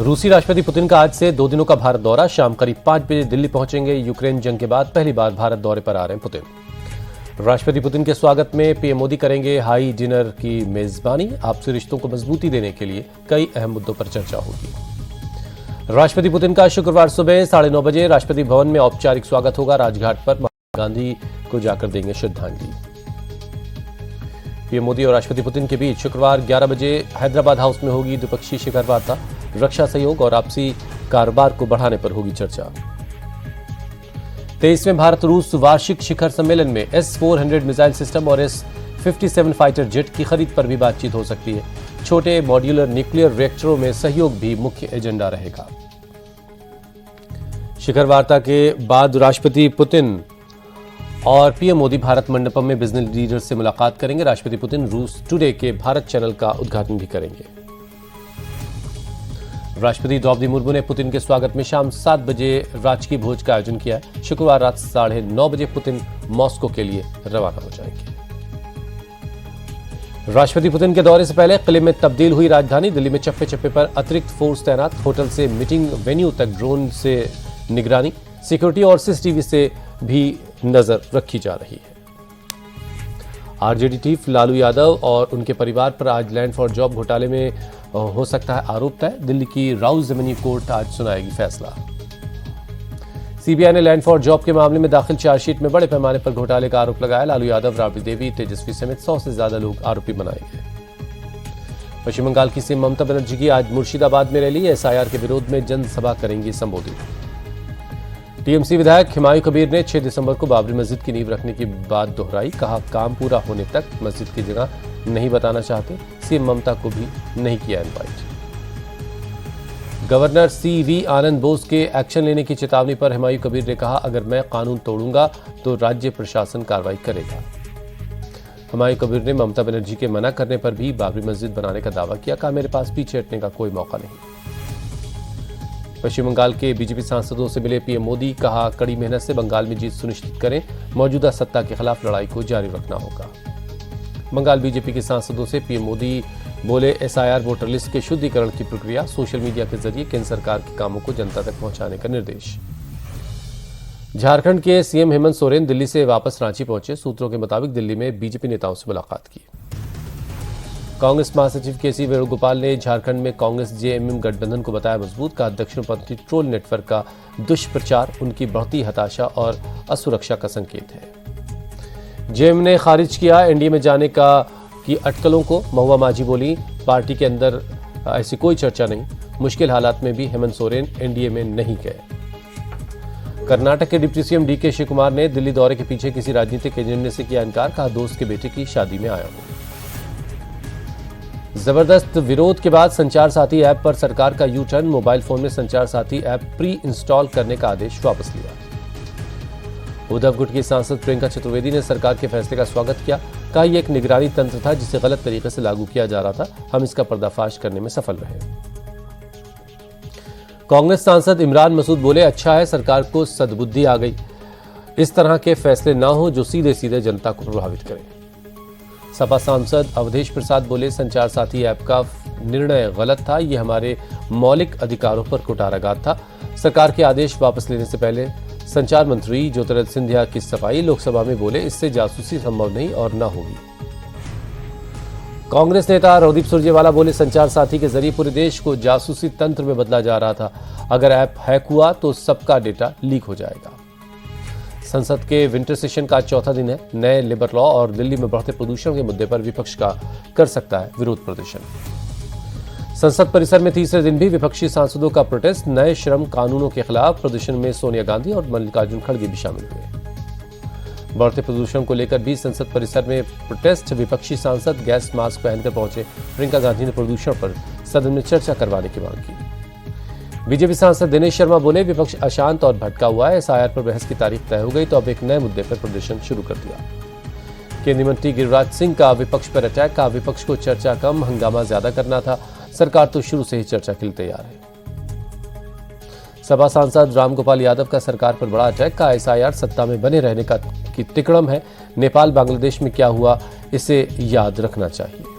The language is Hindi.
रूसी राष्ट्रपति पुतिन का आज से 2 दिनों का भारत दौरा। शाम करीब 5 बजे दिल्ली पहुंचेंगे। यूक्रेन जंग के बाद पहली बार भारत दौरे पर आ रहे हैं पुतिन। राष्ट्रपति पुतिन के स्वागत में पीएम मोदी करेंगे हाई डिनर की मेजबानी। आपसी रिश्तों को मजबूती देने के लिए कई अहम मुद्दों पर चर्चा होगी। राष्ट्रपति पुतिन का शुक्रवार सुबह 9:30 बजे राष्ट्रपति भवन में औपचारिक स्वागत होगा। राजघाट पर महात्मा गांधी को जाकर देंगे श्रद्धांजलि। पीएम मोदी और राष्ट्रपति पुतिन के बीच शुक्रवार 11 बजे हैदराबाद हाउस में होगी द्विपक्षीय शिखर वार्ता। रक्षा सहयोग और आपसी कारोबार को बढ़ाने पर होगी चर्चा। 23वें भारत रूस वार्षिक शिखर सम्मेलन में S-400 मिसाइल सिस्टम और S-57 फाइटर जेट की खरीद पर भी बातचीत हो सकती है। छोटे मॉड्यूलर न्यूक्लियर रिएक्टरों में सहयोग भी मुख्य एजेंडा रहेगा। शिखर वार्ता के बाद राष्ट्रपति पुतिन और पीएम मोदी भारत मंडपम में बिजनेस लीडर से मुलाकात करेंगे। राष्ट्रपति पुतिन रूस टुडे के भारत चैनल का उद्घाटन भी करेंगे। राष्ट्रपति द्रौपदी मुर्मू ने पुतिन के स्वागत में शाम 7 बजे राजकीय भोज का आयोजन किया है। शुक्रवार रात 9:30 बजे पुतिन मॉस्को के लिए रवाना हो जाएंगे। राष्ट्रपति पुतिन के दौरे से पहले किले में तब्दील हुई राजधानी। दिल्ली में चप्पे चप्पे पर अतिरिक्त फोर्स तैनात। होटल से मीटिंग वेन्यू तक ड्रोन से निगरानी, सिक्योरिटी और सीसीटीवी से भी नजर रखी जा रही है। आरजेडी चीफ लालू यादव और उनके परिवार पर आज लैंड फॉर जॉब घोटाले में हो सकता है आरोप तय। दिल्ली की राउस जमीनी कोर्ट आज सुनाएगी फैसला। सीबीआई ने लैंड फॉर जॉब के मामले में दाखिल चार्जशीट में बड़े पैमाने पर घोटाले का आरोप लगाया। लालू यादव, राबड़ी देवी, तेजस्वी समेत 100 से ज्यादा लोग आरोपी बनाए गए। पश्चिम बंगाल की सीएम ममता बनर्जी की आज मुर्शिदाबाद में रैली। एसआईआर के विरोध में जनसभा करेंगी संबोधित। टीएमसी विधायक हुमायूं कबीर ने 6 दिसंबर को बाबरी मस्जिद की नींव रखने की बात दोहराई। कहा, काम पूरा होने तक मस्जिद की जगह नहीं बताना चाहते। सीएम ममता को भी नहीं किया इनवाइट। गवर्नर सीवी आनंद बोस के एक्शन लेने की चेतावनी पर हुमायूं कबीर ने कहा, अगर मैं कानून तोड़ूंगा तो राज्य प्रशासन कार्रवाई करेगा। हुमायूं कबीर ने ममता बनर्जी के मना करने पर भी बाबरी मस्जिद बनाने का दावा किया। कहा, मेरे पास पीछे हटने का कोई मौका नहीं। पश्चिम बंगाल के बीजेपी सांसदों से मिले पीएम मोदी। कहा, कड़ी मेहनत से बंगाल में जीत सुनिश्चित करें। मौजूदा सत्ता के खिलाफ लड़ाई को जारी रखना होगा। बंगाल बीजेपी के सांसदों से पीएम मोदी बोले, एसआईआर वोटर लिस्ट के शुद्धिकरण की प्रक्रिया सोशल मीडिया के जरिए केंद्र सरकार के कामों को जनता तक पहुंचाने का निर्देश। झारखंड के सीएम हेमंत सोरेन दिल्ली से वापस रांची पहुंचे। सूत्रों के मुताबिक दिल्ली में बीजेपी नेताओं से मुलाकात की। कांग्रेस महासचिव केसी वेणुगोपाल ने झारखंड में कांग्रेस जेएमएम गठबंधन को बताया मजबूत। का दक्षिणपंथी ट्रोल नेटवर्क का दुष्प्रचार उनकी बढ़ती हताशा और असुरक्षा का संकेत है। जेएमएम ने खारिज किया एनडीए में जाने की अटकलों को। महुआ माझी बोली, पार्टी के अंदर ऐसी कोई चर्चा नहीं। मुश्किल हालात में भी हेमंत सोरेन एनडीए में नहीं गए। कर्नाटक के डिप्टी सीएम डीके शिवकुमार ने दिल्ली दौरे के पीछे किसी राजनीतिक एजेंडे से किया इनकार। कहा, दोस्त के बेटे की शादी में आया हूं। जबरदस्त विरोध के बाद संचार साथी ऐप पर सरकार का यू टर्न। मोबाइल फोन में संचार साथी ऐप प्री इंस्टॉल करने का आदेश वापस लिया। उद्धव गुट की सांसद प्रियंका चतुर्वेदी ने सरकार के फैसले का स्वागत किया। कहा, यह एक निगरानी तंत्र था जिसे गलत तरीके से लागू किया जा रहा था। हम इसका पर्दाफाश करने में सफल रहे। कांग्रेस सांसद इमरान मसूद बोले, अच्छा है सरकार को सद्बुद्धि आ गई। इस तरह के फैसले ना हो जो सीधे सीधे जनता को प्रभावित करें। सपा सांसद अवधेश प्रसाद बोले, संचार साथी ऐप का निर्णय गलत था। यह हमारे मौलिक अधिकारों पर कुठाराघात था। सरकार के आदेश वापस लेने से पहले संचार मंत्री ज्योतिरादित्य सिंधिया की सफाई। लोकसभा में बोले, इससे जासूसी संभव नहीं और न होगी। कांग्रेस नेता रणदीप सुरजेवाला बोले, संचार साथी के जरिए पूरे देश को जासूसी तंत्र में बदला जा रहा था। अगर ऐप हैक हुआ तो सबका डेटा लीक हो जाएगा। संसद के विंटर सेशन का चौथा दिन है। नए लेबर लॉ और दिल्ली में बढ़ते प्रदूषण के मुद्दे पर विपक्ष का कर सकता है विरोध प्रदर्शन। संसद परिसर में तीसरे दिन भी विपक्षी सांसदों का प्रोटेस्ट। नए श्रम कानूनों के खिलाफ प्रदर्शन में सोनिया गांधी और मल्लिकार्जुन खड़गे भी शामिल हुए। बढ़ते प्रदूषण को लेकर भी संसद परिसर में प्रोटेस्ट। विपक्षी सांसद गैस मास्क पहनकर पहुंचे। प्रियंका गांधी ने प्रदूषण पर सदन में चर्चा करवाने की मांग की। बीजेपी सांसद दिनेश शर्मा बोले, विपक्ष अशांत और भटका हुआ है। एसआईआर पर बहस की तारीख तय हो गई तो अब एक नए मुद्दे पर प्रदर्शन शुरू कर दिया। केंद्रीय मंत्री गिरिराज सिंह का विपक्ष पर अटैक। का विपक्ष को चर्चा कम, हंगामा ज्यादा करना था। सरकार तो शुरू से ही चर्चा के लिए तैयार है। सपा सांसद रामगोपाल यादव का सरकार पर बड़ा अटैक। का एसआईआर सत्ता में बने रहने की तिकड़म है। नेपाल बांग्लादेश में क्या हुआ इसे याद रखना चाहिए।